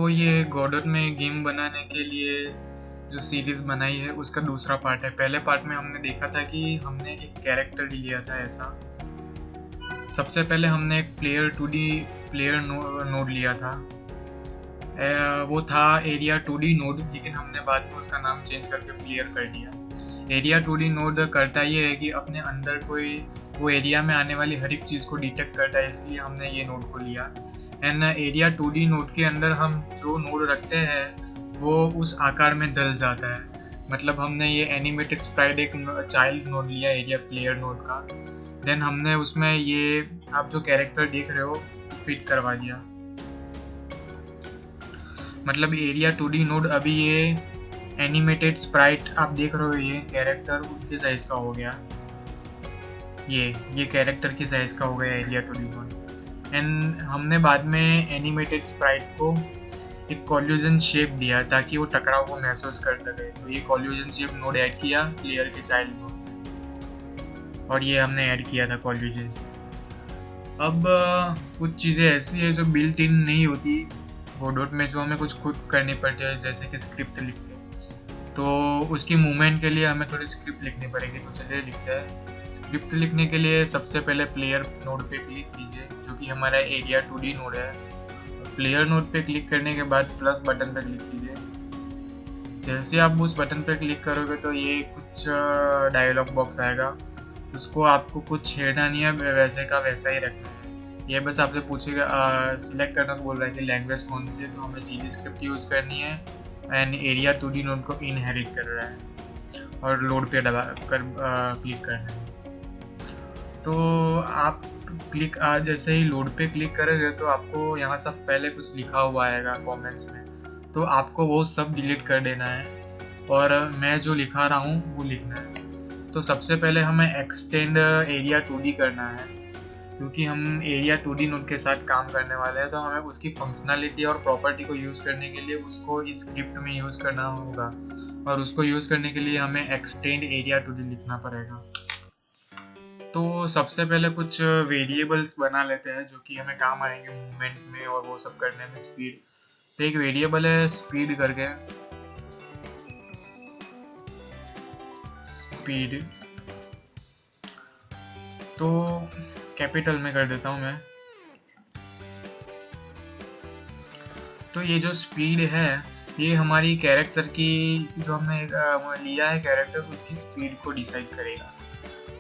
तो ये गॉडोट में गेम बनाने के लिए जो सीरीज़ बनाई है उसका दूसरा पार्ट है। पहले पार्ट में हमने देखा था कि हमने एक कैरेक्टर लिया था ऐसा। सबसे पहले हमने एक प्लेयर 2D प्लेयर नोड लिया था। वो था एरिया 2D नोड, लेकिन हमने बाद में उसका नाम चेंज करके प्लेयर कर दिया। एरिया 2D नोड करता ये है कि अपने अंदर कोई वो एरिया में आने वाली हर एक चीज़ को डिटेक्ट करता है, इसलिए हमने ये नोड को लिया। एंड एरिया 2D नोड के अंदर हम जो नोड रखते हैं वो उस आकार में ढल जाता है। मतलब हमने ये एनिमेटेड स्प्राइट एक चाइल्ड नोड लिया एरिया प्लेयर नोड का। देन हमने उसमें ये आप जो कैरेक्टर देख रहे हो फिट करवा दिया। मतलब एरिया 2D नोड अभी ये एनिमेटेड स्प्राइट आप देख रहे हो, ये कैरेक्टर उनके साइज का हो गया। ये कैरेक्टर की साइज का हो गया एरिया 2D नोड। एंड हमने बाद में एनिमेटेड स्प्राइट को एक कॉल्यूजन शेप दिया ताकि वो टकराव को महसूस कर सके। तो ये कॉल्यूजन शेप नोड ऐड किया प्लेयर के चाइल्ड नोड, और ये हमने ऐड किया था कॉल्यूजन शेप। अब कुछ चीज़ें ऐसी है जो बिल्ट इन नहीं होती गॉडोट में, जो हमें कुछ खुद करनी पड़ती है, जैसे कि स्क्रिप्ट लिख के। तो उसकी मूवमेंट के लिए हमें थोड़ी स्क्रिप्ट लिखनी पड़ेगी। तो चलिए लिखते हैं। स्क्रिप्ट लिखने के लिए सबसे पहले प्लेयर नोड पे क्लिक कीजिए, जो कि हमारा एरिया 2D नोड है। प्लेयर नोड पे क्लिक करने के बाद प्लस बटन पे क्लिक कीजिए। जैसे आप उस बटन पे क्लिक करोगे तो ये कुछ डायलॉग बॉक्स आएगा। उसको आपको कुछ छेड़ना नहीं है, वैसे का वैसा ही रखना है। ये बस आपसे पूछेगा, सिलेक्ट करना को बोल रहा है कि लैंग्वेज कौन सी है, तो हमें जीडी स्क्रिप्ट यूज़ करनी है। एंड एरिया 2D नोड को इनहेरिट कर रहा है और लोड पे दबा कर क्लिक करना है। तो आप क्लिक जैसे ही लोड पे क्लिक करोगे तो आपको यहाँ सब पहले कुछ लिखा हुआ आएगा कमेंट्स में, तो आपको वो सब डिलीट कर देना है और मैं जो लिखा रहा हूँ वो लिखना है। तो सबसे पहले हमें एक्सटेंड एरिया 2D करना है, क्योंकि हम एरिया 2D नोड के साथ काम करने वाले हैं। तो हमें उसकी फंक्शनलिटी और प्रॉपर्टी को यूज़ करने के लिए उसको इस स्क्रिप्ट में यूज़ करना होगा, और उसको यूज़ करने के लिए हमें एक्सटेंड एरिया 2D लिखना पड़ेगा। तो सबसे पहले कुछ वेरिएबल्स बना लेते हैं जो कि हमें काम आएंगे मूवमेंट में और वो सब करने में। स्पीड, तो एक वेरिएबल है स्पीड करके, स्पीड तो कैपिटल में कर देता हूँ मैं। तो ये जो स्पीड है ये हमारी कैरेक्टर की, जो हमने लिया है कैरेक्टर, उसकी स्पीड को डिसाइड करेगा।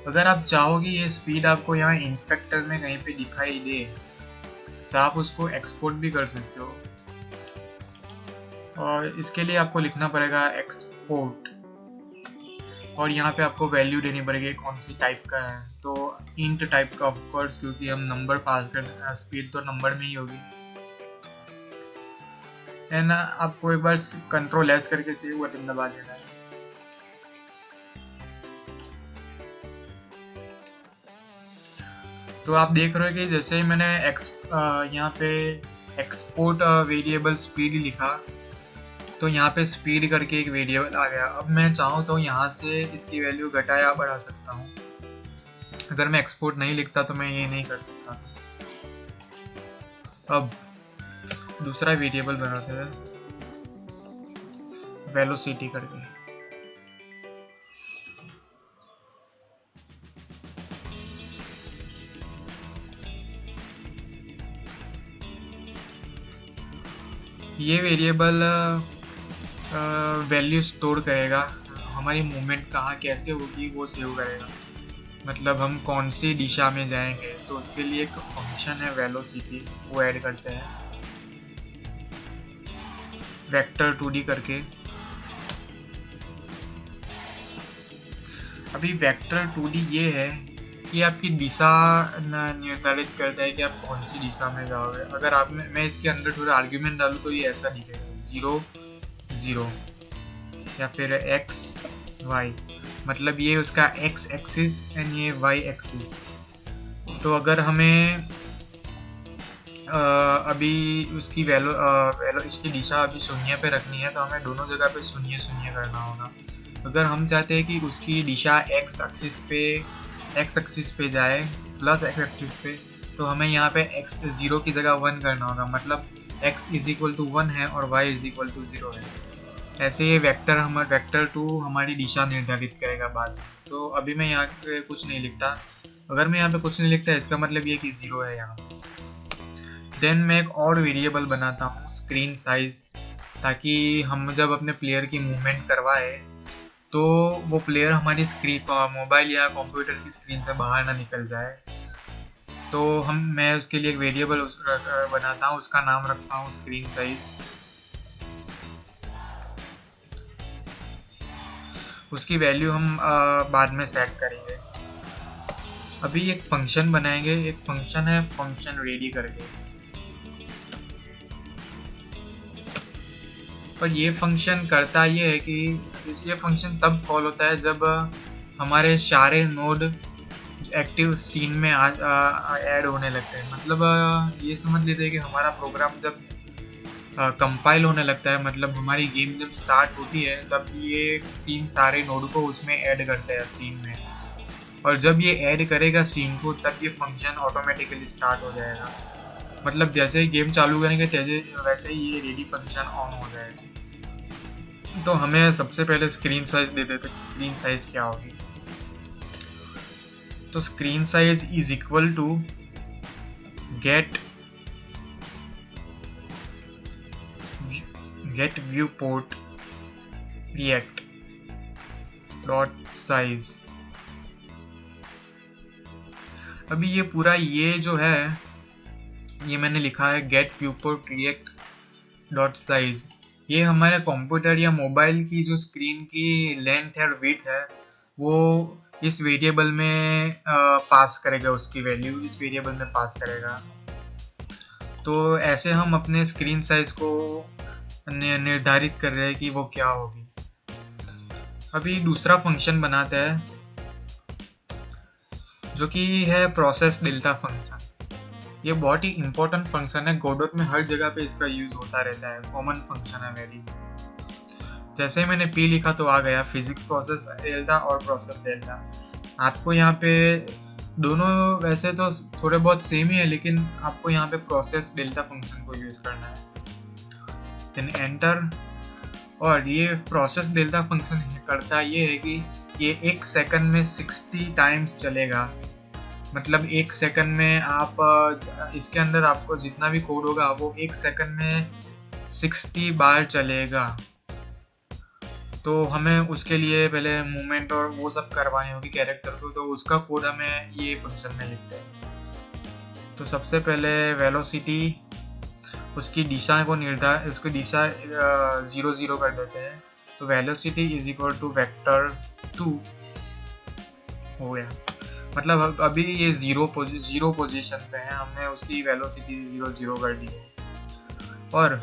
अगर आप चाहो कि ये स्पीड आपको यहाँ इंस्पेक्टर में कहीं पे दिखाई दे तो आप उसको एक्सपोर्ट भी कर सकते हो, और इसके लिए आपको लिखना पड़ेगा एक्सपोर्ट, और यहाँ पे आपको वैल्यू देनी पड़ेगी कौन सी टाइप का है। तो इंट टाइप का ऑफकोर्स, क्योंकि हम नंबर पास कर, स्पीड तो नंबर में ही होगी। है ना, आपको एक बार कंट्रोल एस करके सेव बटन दबा देना है। तो आप देख रहे हो कि जैसे ही मैंने यहाँ पे एक्सपोर्ट वेरिएबल स्पीड लिखा तो यहाँ पे स्पीड करके एक वेरिएबल आ गया। अब मैं चाहूँ तो यहाँ से इसकी वैल्यू घटा या बढ़ा सकता हूँ। अगर मैं एक्सपोर्ट नहीं लिखता तो मैं ये नहीं कर सकता। अब दूसरा वेरिएबल बनाते हैं वेलोसिटी करके। ये वेरिएबल वैल्यू स्टोर करेगा, हमारी मूवमेंट कहाँ कैसे होगी वो सेव करेगा। मतलब हम कौन सी दिशा में जाएंगे तो उसके लिए एक फंक्शन है वेलोसिटी, वो ऐड करते हैं वेक्टर 2D करके। अभी वेक्टर 2D ये है कि आपकी दिशा निर्धारित करता है कि आप कौन सी दिशा में जाओगे। अगर आप मैं इसके अंदर थोड़ा आर्ग्यूमेंट डालूँ तो ये ऐसा दिखेगा 0 0 या फिर x y, मतलब ये उसका x एक्सिस एंड ये y एक्सिस। तो अगर हमें अभी उसकी इसकी दिशा अभी शून्य पे रखनी है तो हमें दोनों जगह पे 0 0 करना होगा। अगर हम चाहते हैं कि उसकी दिशा x एक्सिस पे जाए प्लस x एक्सिस पे, तो हमें यहाँ पे x 0 की जगह 1 करना होगा। मतलब x इज इक्वल टू 1 है और y इज इक्वल टू 0 है। ऐसे ये वेक्टर 2 हमारी दिशा निर्धारित करेगा बाद में। तो अभी मैं यहाँ पे कुछ नहीं लिखता। अगर मैं यहाँ पे कुछ नहीं लिखता इसका मतलब ये कि 0 है यहाँ। देन मैं एक और वेरिएबल बनाता हूँ स्क्रीन साइज, ताकि हम जब अपने प्लेयर की मूवमेंट करवाए तो वो प्लेयर हमारी स्क्रीन मोबाइल या कंप्यूटर की स्क्रीन से बाहर ना निकल जाए। तो मैं उसके लिए एक वेरिएबल बनाता हूँ, उसका नाम रखता हूँ स्क्रीन साइज। उसकी वैल्यू हम बाद में सेट करेंगे। अभी एक फंक्शन बनाएंगे, एक फंक्शन है फंक्शन रेडी करके, और ये फंक्शन करता ये है कि ये फंक्शन तब कॉल होता है जब हमारे सारे नोड एक्टिव सीन में ऐड होने लगते हैं। मतलब ये समझ लेते हैं कि हमारा प्रोग्राम जब कंपाइल होने लगता है, मतलब हमारी गेम जब स्टार्ट होती है तब ये सीन सारे नोड को उसमें ऐड करते हैं सीन में, और जब ये ऐड करेगा सीन को तब ये फंक्शन ऑटोमेटिकली स्टार्ट हो जाएगा। मतलब जैसे ही गेम चालू करेंगे वैसे ही ये रेडी फंक्शन ऑन हो जाएगा। तो हमें सबसे पहले स्क्रीन साइज दे देते, स्क्रीन साइज क्या होगी। तो screen size is equal to get viewport react dot size। अभी ये पूरा ये जो है ये मैंने लिखा है get viewport react dot size। ये हमारे कंप्यूटर या मोबाइल की जो स्क्रीन की लेंथ है और विड्थ है वो इस वेरिएबल में पास करेगा, उसकी वैल्यू इस वेरिएबल में पास करेगा। तो ऐसे हम अपने स्क्रीन साइज को निर्धारित कर रहे हैं कि वो क्या होगी। अभी दूसरा फंक्शन बनाते हैं जो कि है प्रोसेस डेल्टा फंक्शन। ये बहुत ही इंपॉर्टेंट फंक्शन है, गोडोट में हर जगह पे इसका यूज होता रहता है, कॉमन फंक्शन है वेरी। जैसे मैंने पी लिखा तो आ गया फिजिक्स प्रोसेस डेल्टा और प्रोसेस डेल्टा। आपको यहाँ पे दोनों वैसे तो थोड़े बहुत सेम ही है, लेकिन आपको यहाँ पे प्रोसेस डेल्टा फंक्शन को यूज करना है। Then enter. और ये प्रोसेस डेल्टा फंक्शन करता ये है कि ये 1 सेकंड में 60 टाइम्स चलेगा। मतलब 1 सेकंड में आप इसके अंदर आपको जितना भी कोड होगा वो 1 सेकंड में 60 बार चलेगा। तो हमें उसके लिए पहले मूवमेंट और वो सब करवानी होगी कैरेक्टर को, तो उसका कोड हमें ये फंक्शन में लिखते हैं। तो सबसे पहले वेलोसिटी, उसकी दिशा को उसकी दिशा 0 0 कर देते हैं। तो velocity is equal to vector 2 हो गया। मतलब अभी ये जीरो पोजीशन पे है, हमने उसकी वेलोसिटी 0 0 कर दी है। और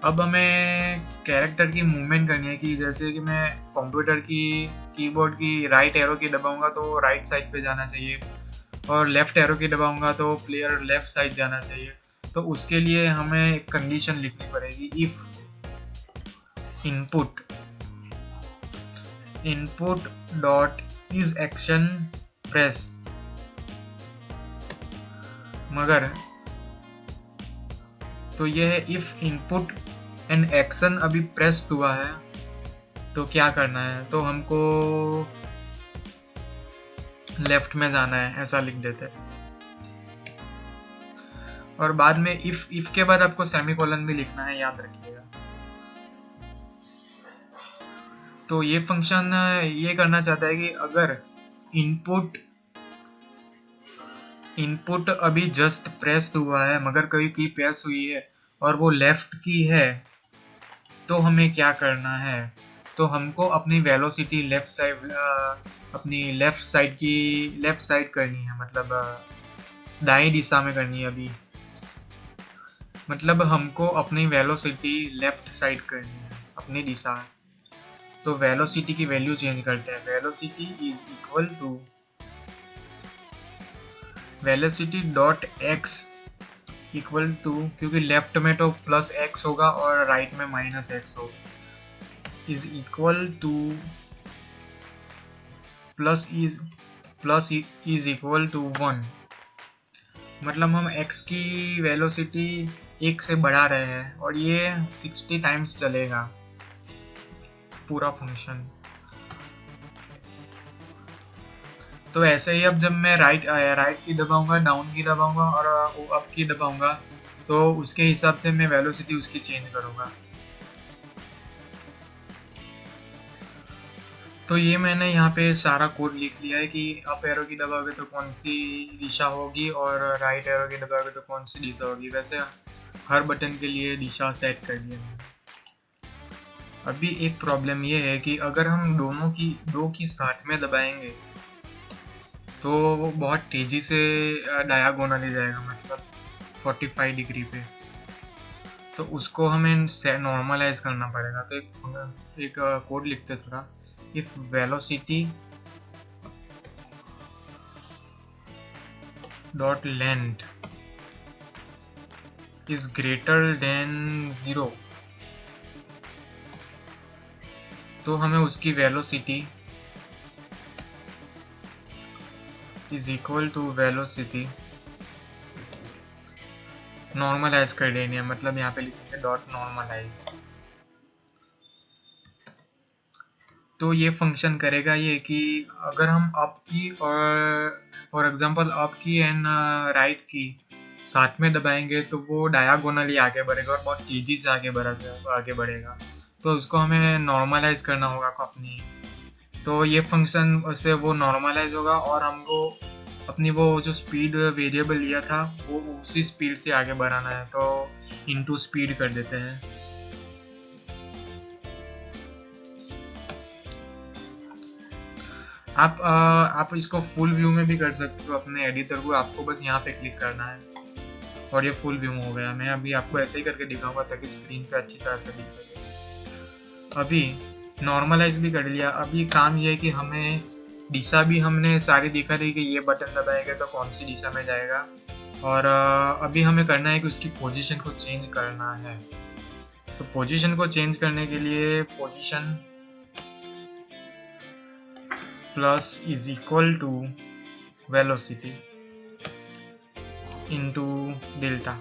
अब हमें कैरेक्टर की मूवमेंट करनी है कि जैसे कि मैं कंप्यूटर की कीबोर्ड की राइट एरो की दबाऊंगा तो राइट साइड पे जाना चाहिए, और लेफ्ट एरो की दबाऊंगा तो प्लेयर लेफ्ट साइड जाना चाहिए। तो उसके लिए हमें एक कंडीशन लिखनी पड़ेगी, if input dot is action press. मगर तो ये है इफ इनपुट एंड एक्शन अभी प्रेस्ड हुआ है तो क्या करना है, तो हमको लेफ्ट में जाना है, ऐसा लिख देते हैं। और बाद में इफ के बाद आपको सेमीकोलन भी लिखना है, याद रखिएगा। तो ये फंक्शन ये करना चाहता है कि अगर इनपुट अभी जस्ट प्रेस्ड हुआ है मगर कोई की प्रेस हुई है और वो लेफ्ट की है, तो हमें क्या करना है, तो हमको अपनी वेलोसिटी अपनी लेफ्ट साइड करनी है, मतलब दाएं दिशा में करनी है। अभी मतलब हमको अपनी वेलोसिटी लेफ्ट साइड करनी है, अपनी दिशा। तो वेलोसिटी की वैल्यू चेंज करते हैं। Velocity is equal to velocity dot X equal to, क्योंकि लेफ्ट में तो प्लस एक्स होगा और राइट में माइनस एक्स होगा, is equal to plus is equal to 1। मतलब हम x की वेलोसिटी 1 से बढ़ा रहे हैं और ये 60 टाइम्स चलेगा पूरा फंक्शन। तो ऐसे ही अब जब मैं राइट की दबाऊंगा, डाउन की दबाऊंगा और अप की दबाऊंगा तो उसके हिसाब से मैं वेलोसिटी उसकी चेंज करूंगा। तो ये मैंने यहाँ पे सारा कोड लिख लिया है कि अप एरो की दबाओगे तो कौन सी दिशा होगी और राइट एरो की दबाओगे तो कौन सी दिशा होगी। वैसे हर बटन के लिए दिशा सेट कर दिया मैंने। अभी एक प्रॉब्लम ये है कि अगर हम दो की साथ में दबाएंगे तो वो बहुत तेजी से डायगोनली जाएगा, मतलब 45 डिग्री पे। तो उसको हमें नॉर्मलाइज करना पड़ेगा। तो एक कोड लिखते थोड़ा, if velocity dot length is greater than 0 तो हमें उसकी velocity is equal to velocity normalize कर देनी है। मतलब यहाँ पे लिखेंगे डॉट नॉर्मलाइज। तो ये फंक्शन करेगा ये कि अगर हम अप की और फॉर एग्जांपल अप की एंड राइट की साथ में दबाएंगे तो वो डायगोनली आगे बढ़ेगा और बहुत तेजी से आगे बढ़ेगा। तो उसको हमें नॉर्मलाइज करना होगा अपनी। तो ये फंक्शन से वो नॉर्मलाइज होगा और हमको अपनी वो जो स्पीड वेरिएबल लिया था वो उसी स्पीड से आगे बढ़ाना है। तो इनटू स्पीड कर देते हैं। आप इसको फुल व्यू में भी कर सकते हो अपने एडिटर को। आपको बस यहाँ पे क्लिक करना है और ये फुल व्यू हो गया। मैं अभी आपको ऐसे ही करके दिखाऊंगा ताकि स्क्रीन पे अच्छी तरह से दिख सके। अभी नॉर्मलाइज भी कर लिया। अभी काम ये है कि हमें दिशा भी हमने सारी दिखा रही कि ये बटन दबाएंगे तो कौन सी दिशा में जाएगा। और अभी हमें करना है कि उसकी पोजीशन को चेंज करना है। तो पोजीशन को चेंज करने के लिए position plus is equal to velocity into delta.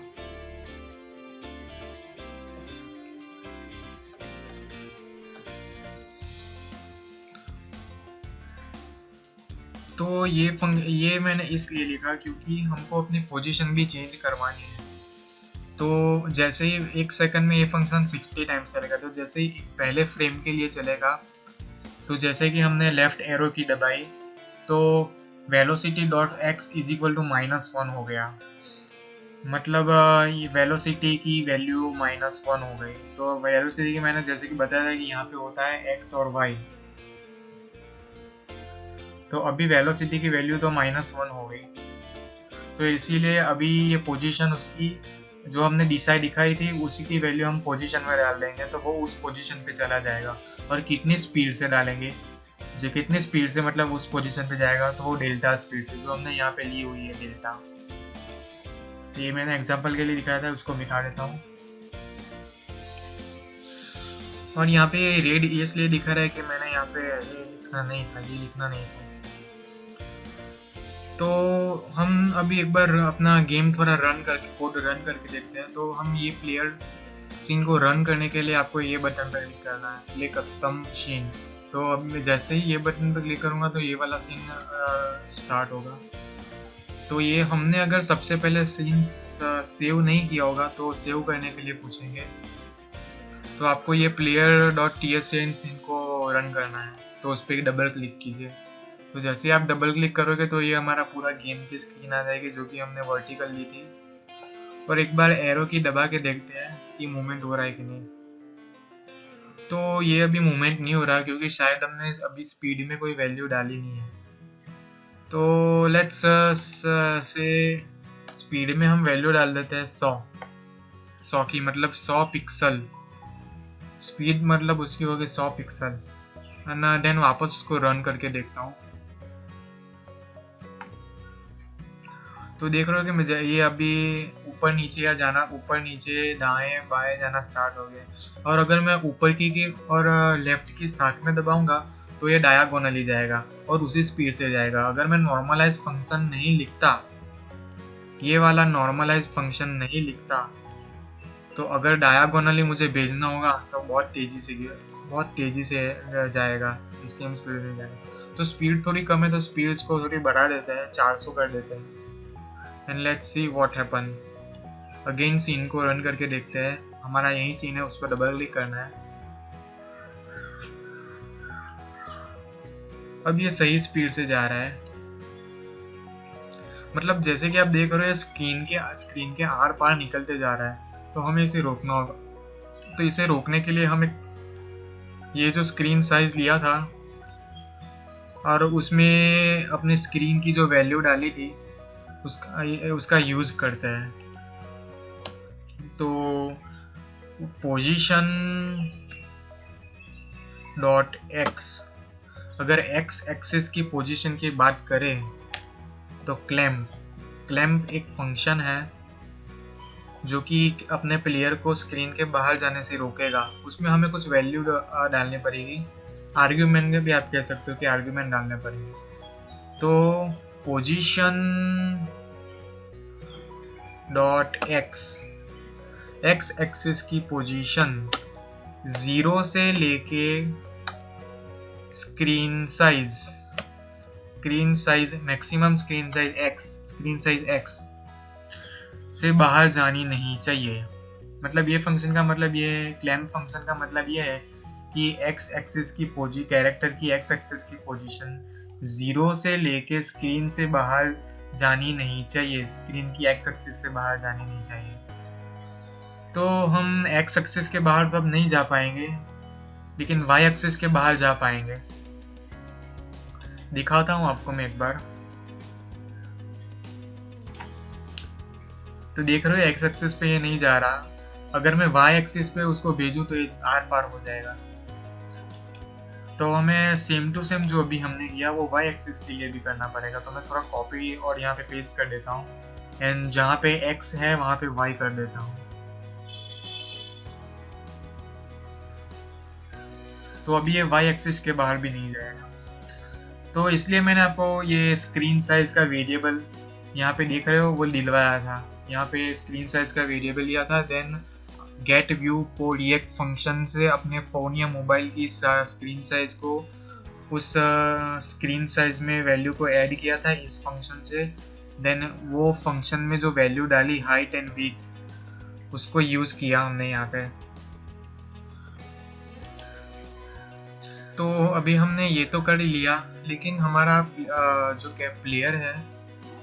तो ये मैंने इसलिए लिखा क्योंकि हमको अपनी पोजीशन भी चेंज करवानी है। तो जैसे ही 1 सेकंड में ये फंक्शन 60 टाइम्स चलेगा। तो जैसे ही पहले फ्रेम के लिए चलेगा तो जैसे कि हमने लेफ्ट एरो की दबाई तो velocity dot X is equal to -1 हो गया। मतलब वेलोसिटी की वैल्यू -1 हो गई। तो वेलोसिटी की मैंने जैसे कि बताया था कि यहाँ पे होता है एक्स और वाई। तो अभी वेलोसिटी की वैल्यू तो -1 हो गई। तो इसीलिए अभी ये पोजीशन उसकी जो हमने दिशा दिखाई थी उसी की वैल्यू हम पोजीशन में डाल देंगे तो वो उस पोजीशन पे चला जाएगा। और कितनी स्पीड से डालेंगे, जो कितनी स्पीड से मतलब उस पोजीशन पे जाएगा तो वो डेल्टा स्पीड से, जो हमने यहाँ पे ली हुई है डेल्टा। तो ये मैंने एग्जांपल के लिए दिखाया था, उसको मिटा देता हूँ। और यहाँ पे रेड इसलिए दिखा रहा है कि मैंने यहाँ पे ये लिखना नहीं था। तो हम अभी एक बार अपना गेम थोड़ा कोड रन करके देखते हैं। तो हम ये प्लेयर सीन को रन करने के लिए आपको ये बटन पर क्लिक करना है, प्ले कस्टम सीन। तो अब मैं जैसे ही ये बटन पर क्लिक करूँगा तो ये वाला सीन स्टार्ट होगा। तो ये हमने अगर सबसे पहले सीन सेव नहीं किया होगा तो सेव करने के लिए पूछेंगे। तो आपको ये player.tsn सीन को रन करना है। तो उस पर डबल क्लिक कीजिए। तो जैसे आप डबल क्लिक करोगे तो ये हमारा पूरा गेम की स्क्रीन आ जाएगी जो कि हमने वर्टिकल ली थी। और एक बार एरो की दबा के देखते हैं कि मूवमेंट हो रहा है कि नहीं। तो ये अभी मूवमेंट नहीं हो रहा क्योंकि शायद हमने अभी स्पीड में कोई वैल्यू डाली नहीं है। तो लेट्स से स्पीड में हम वैल्यू डाल देते हैं 100 की, मतलब 100 पिक्सल। स्पीड मतलब उसकी होगी 100 पिक्सल। एंड देन वापस उसको रन करके देखता हूँ। तो देख रहे हो कि मुझे ये अभी ऊपर नीचे दाएं बाएं जाना स्टार्ट हो गया। और अगर मैं ऊपर की और लेफ्ट की साथ में दबाऊंगा तो ये डायगोनली जाएगा और उसी स्पीड से जाएगा। अगर मैं नॉर्मलाइज फंक्शन नहीं लिखता, ये वाला नॉर्मलाइज फंक्शन नहीं लिखता, तो अगर डायगोनली मुझे भेजना होगा तो बहुत तेजी से जाएगा, सेम स्पीड में जाएगा। तो स्पीड थोड़ी कम है तो स्पीड्स को थोड़ी बढ़ा देते हैं, 400 कर देते हैं। And let's see what happen. Again seen को रन करके देखते हैं। हमारा यही सीन है, उस पर डबल क्लिक करना है। अब ये सही स्पीड से जा रहा है, मतलब जैसे कि आप देख रहे हो स्क्रीन के आर पार निकलते जा रहा है। तो हमें इसे रोकना होगा। तो इसे रोकने के लिए हमें ये जो स्क्रीन साइज लिया था और उसमें अपने स्क्रीन की जो वैल्यू डाली थी उसका यूज करते हैं। तो पोजीशन डॉट एक्स, अगर एक्स एक्सिस की पोजीशन की बात करें तो क्लैम्प एक फंक्शन है जो कि अपने प्लेयर को स्क्रीन के बाहर जाने से रोकेगा। उसमें हमें कुछ वैल्यू डालनी पड़ेगी, आर्ग्यूमेंट में भी आप कह सकते हो कि आर्ग्यूमेंट डालने पड़ेंगे। तो पोजीशन डॉट एक्स एक्सिस की पोजीशन 0 से लेके screen size maximum screen size x से बाहर जानी नहीं चाहिए। मतलब ये फंक्शन का मतलब ये है, क्लैम्प फंक्शन का मतलब ये है कि कैरेक्टर की एक्स एक्सिस की पोजीशन 0 से लेके स्क्रीन से बाहर जानी नहीं चाहिए, स्क्रीन की एक्स एक्सिस से बाहर जानी नहीं चाहिए। तो हम एक्स एक्सिस के बाहर तो अब नहीं जा पाएंगे, लेकिन वाई एक्सिस के बाहर जा पाएंगे। दिखाता हूं आपको मैं एक बार। तो देख रहे हो एक्स एक्सिस पे ये नहीं जा रहा। अगर मैं वाई एक्सिस पे उसको भेजूं तो ये आर पार हो जाएगा। तो हमें सेम टू सेम जो अभी हमने किया वो वाई एक्सिस के लिए भी करना पड़ेगा। तो मैं थोड़ा कॉपी और यहाँ पे पेस्ट कर देता हूँ, एंड जहाँ पे एक्स है वहाँ पे वाई कर देता हूँ। तो अभी ये वाई एक्सिस के बाहर भी नहीं जाएगा। तो इसलिए मैंने आपको ये स्क्रीन साइज का वेरिएबल यहाँ पे देख रहे हो वो दिलवाया था। यहाँ पे स्क्रीन साइज का वेरिएबल लिया था, देन गेट व्यू को रिएक्ट फंक्शन से अपने फ़ोन या मोबाइल की स्क्रीन साइज को उस स्क्रीन साइज में वैल्यू को ऐड किया था इस फंक्शन से। देन वो फंक्शन में जो वैल्यू डाली हाइट एंड विड्थ उसको यूज़ किया हमने यहाँ पे। तो अभी हमने ये तो कर ही लिया, लेकिन हमारा जो प्लेयर है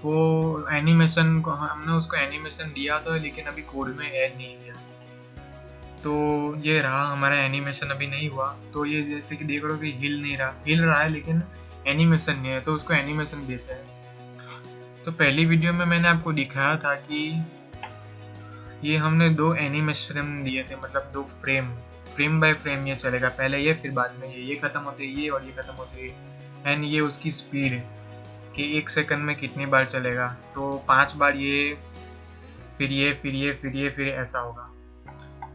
वो एनिमेशन को हमने उसको एनिमेशन दिया तो है, लेकिन अभी कोड में ऐड नहीं किया। तो ये रहा हमारा एनिमेशन अभी नहीं हुआ। तो ये जैसे कि देख रहे हो कि हिल रहा है लेकिन एनिमेशन नहीं है, तो उसको एनिमेशन देते हैं। तो पहली वीडियो में मैंने आपको दिखाया था कि ये हमने 2 एनिमेशन दिए थे, मतलब 2 फ्रेम बाय फ्रेम ये चलेगा, पहले ये फिर बाद में ये खत्म होते ये और ये खत्म होते एंड ये उसकी स्पीड कि 1 सेकंड में कितनी बार चलेगा। तो 5 बार ये फिर ये फिर ये फिर ये फिर ऐसा होगा।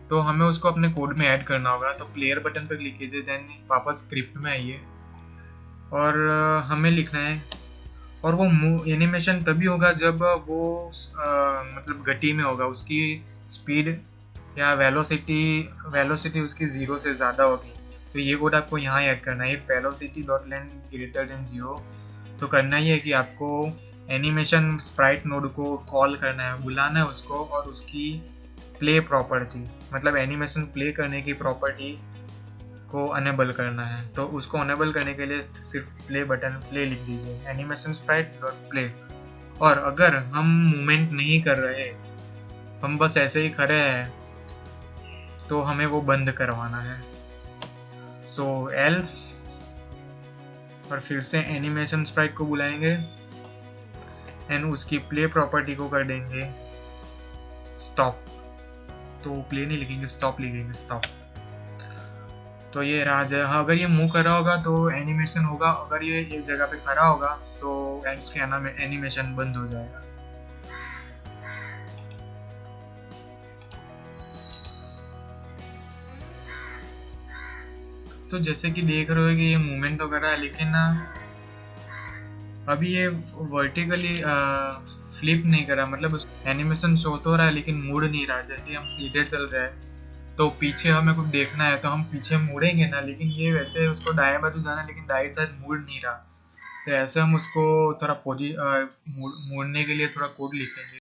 तो हमें उसको अपने कोड में ऐड करना होगा। तो प्लेयर बटन पर क्लिक कीजिए, देन वापस स्क्रिप्ट में आइए और हमें लिखना है। और वो एनिमेशन तभी होगा जब वो मतलब गति में होगा, उसकी स्पीड या वेलोसिटी उसकी 0 से ज़्यादा होगी। तो ये कोड आपको यहाँ ऐड करना है, velocity.length greater than 0। तो करना ही है कि आपको एनिमेशन स्प्राइट नोड को कॉल करना है, बुलाना है उसको, और उसकी प्ले प्रॉपर्टी मतलब एनिमेशन प्ले करने की प्रॉपर्टी को अनेबल करना है। तो उसको अनेबल करने के लिए सिर्फ प्ले लिख दीजिए, एनिमेशन स्प्राइट डॉट प्ले। और अगर हम मूवमेंट नहीं कर रहे, हम बस ऐसे ही खड़े हैं, तो हमें वो बंद करवाना है। सो एल्स, और फिर से एनिमेशन स्प्राइट को बुलाएंगे एंड उसकी प्ले प्रॉपर्टी को कर देंगे स्टॉप। तो प्ले नहीं लिखेंगे, स्टॉप लिखेंगे, स्टॉप। तो ये रहा। अगर ये मूव कर रहा होगा तो एनिमेशन होगा, अगर ये एक जगह पे खड़ा होगा तो उसके एनिमेशन बंद हो जाएगा। तो जैसे कि देख रहे हो कि ये मूवमेंट तो कर रहा है, लेकिन अभी ये वर्टिकली फ्लिप नहीं करा, मतलब उस एनिमेशन शो तो हो रहा है लेकिन मुड़ नहीं रहा। जैसे हम सीधे चल रहे हैं तो पीछे हमें कुछ देखना है तो हम पीछे मुड़ेंगे ना, लेकिन ये वैसे उसको दाएं बाजू जाना है लेकिन दाएं साइड मुड़ नहीं रहा। तो ऐसे हम उसको थोड़ा मुड़ने के लिए थोड़ा कोड लिखेंगे।